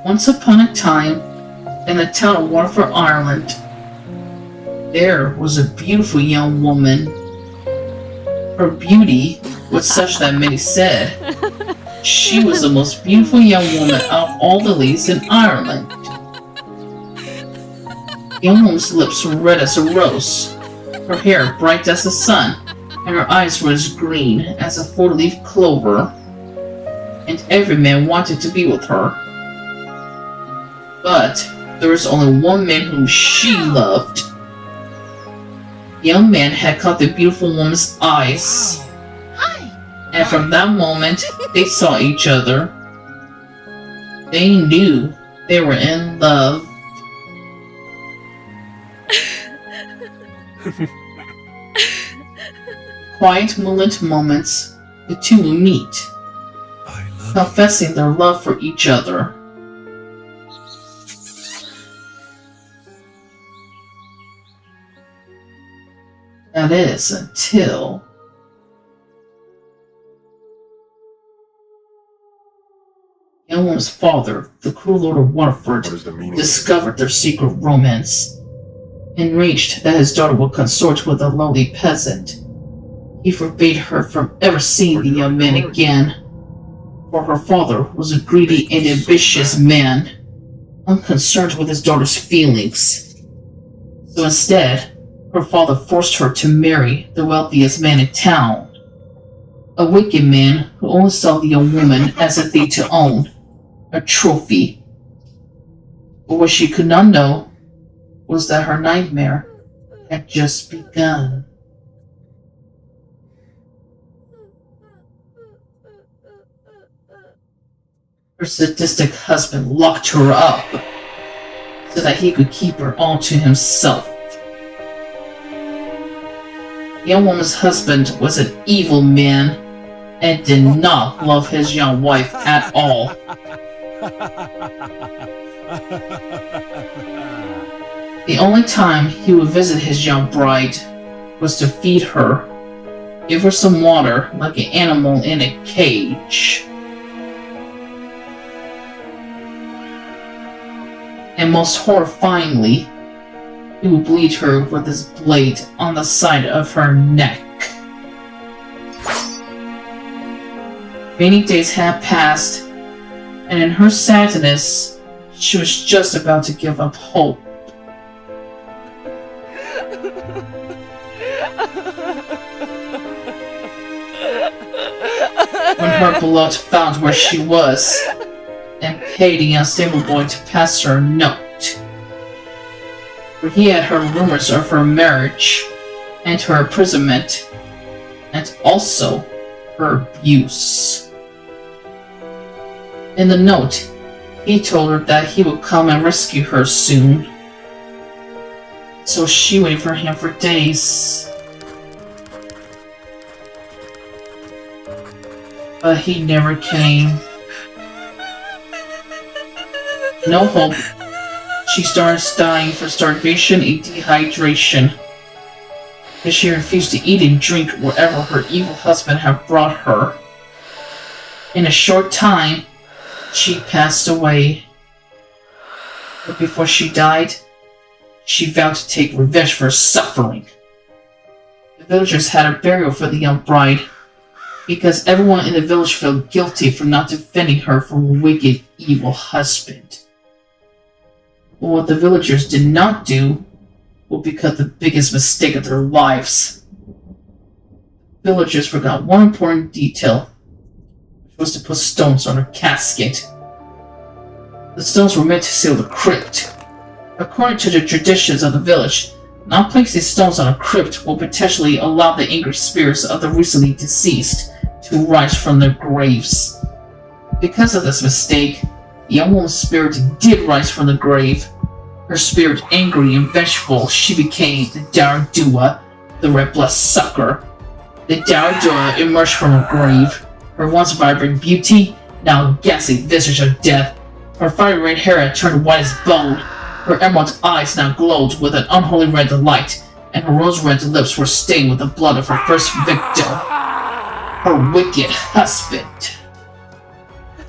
Once upon a time, in the town of Waterford, Ireland, there was a beautiful young woman. Her beauty was such that many said she was the most beautiful young woman out of all the ladies in Ireland. The young woman's lips were red as a rose, her hair bright as the sun, and her eyes were as green as a four-leaf clover, and every man wanted to be with her. But there was only one man whom she loved. The young man had caught the beautiful woman's eyes, and from that moment they saw each other. They knew they were in love. Quiet moonlit moments, the two will meet, confessing their love for each other. That is, until the young woman's father, the cruel Lord of Waterford, discovered their secret romance. Enraged that his daughter would consort with a lowly peasant, he forbade her from ever seeing the young man again, for her father was a greedy and ambitious man, unconcerned with his daughter's feelings. So instead, her father forced her to marry the wealthiest man in town, a wicked man who only saw the young woman as a thing to own, a trophy. But what she could not know was that her nightmare had just begun. Her sadistic husband locked her up so that he could keep her all to himself. The young woman's husband was an evil man and did not love his young wife at all. The only time he would visit his young bride was to feed her, give her some water like an animal in a cage. And most horrifyingly, he would bleed her with his blade on the side of her neck. Many days had passed, and in her sadness, she was just about to give up hope. When her beloved found where she was, and paid the unstable boy to pass her a note, for he had heard rumors of her marriage and her imprisonment, and also her abuse. In the note, he told her that he would come and rescue her soon. So she waited for him for days. But he never came. No hope. She started dying for starvation and dehydration, because she refused to eat and drink wherever her evil husband had brought her. In a short time, she passed away. But before she died, she vowed to take revenge for her suffering. The villagers had a burial for the young bride, because everyone in the village felt guilty for not defending her from a wicked, evil husband. But what the villagers did not do would become the biggest mistake of their lives. Villagers forgot one important detail, which was to put stones on her casket. The stones were meant to seal the crypt. According to the traditions of the village, not placing stones on a crypt will potentially allow the angry spirits of the recently deceased to rise from their graves. Because of this mistake, the young woman's spirit did rise from the grave. Her spirit angry and vengeful, she became the Dearg Due, the red bloodsucker. The Dearg Due emerged from her grave, her once vibrant beauty, now a ghastly visage of death. Her fiery red hair had turned white as bone, her emerald eyes now glowed with an unholy red light, and her rose-red lips were stained with the blood of her first victim. her wicked husband.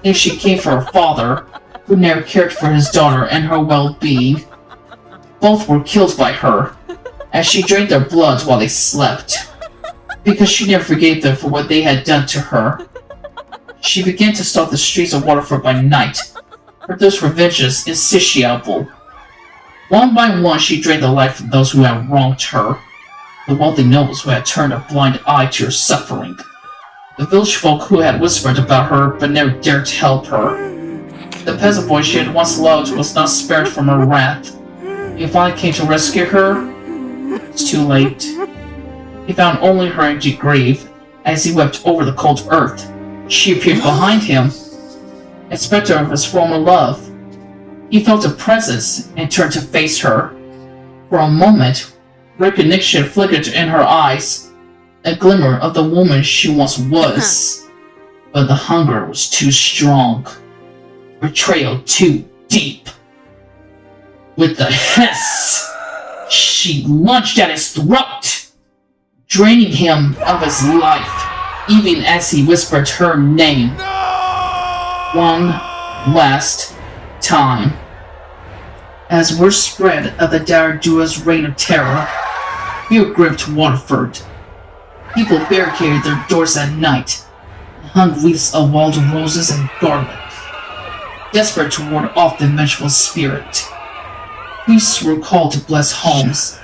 And she came for her father, who never cared for his daughter and her well-being. Both were killed by her, as she drank their blood while they slept, because she never forgave them for what they had done to her. She began to stalk the streets of Waterford by night, her thirst for vengeance insatiable. One by one she drained the life of those who had wronged her, the wealthy nobles who had turned a blind eye to her suffering, the village folk who had whispered about her but never dared to help her. The peasant boy she had once loved was not spared from her wrath. He finally came to rescue her. It's too late. He found only her empty grave as he wept over the cold earth. She appeared behind him, a specter of his former love. He felt a presence and turned to face her. For a moment, recognition flickered in her eyes, a glimmer of the woman she once was. But the hunger was too strong, betrayal too deep. With a hiss, she lunged at his throat, draining him of his life, even as he whispered her name. One last time. As word spread of the Dearg Due's reign of terror, fear gripped Waterford. People barricaded their doors at night and hung wreaths of wild roses and garlic, desperate to ward off the vengeful spirit. Priests were called to bless homes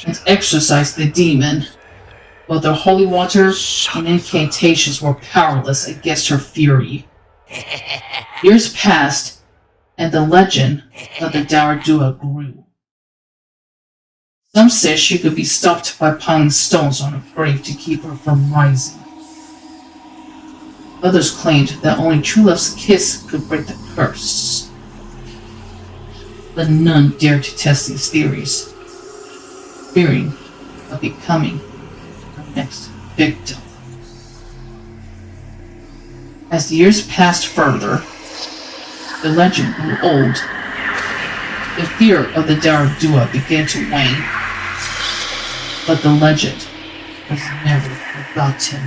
and exorcise the demon, but their holy water and incantations were powerless against her fury. Years passed, and the legend of the Dearg Due grew. Some said she could be stopped by piling stones on her grave to keep her from rising. Others claimed that only true love's kiss could break the curse. But none dared to test these theories, fearing of becoming her next victim. As the years passed further, the legend grew old. The fear of the Dearg Due began to wane, but the legend was never forgotten.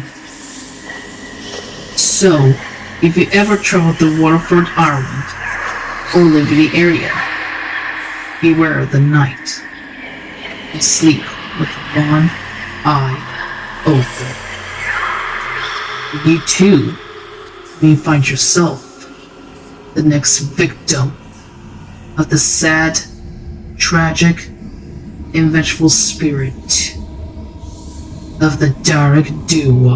So, if you ever travel through Waterford, Ireland, or live in the area, beware of the night and sleep with one eye open. You too may find yourself the next victim of the sad, tragic, and vengeful spirit of the Dearg Due.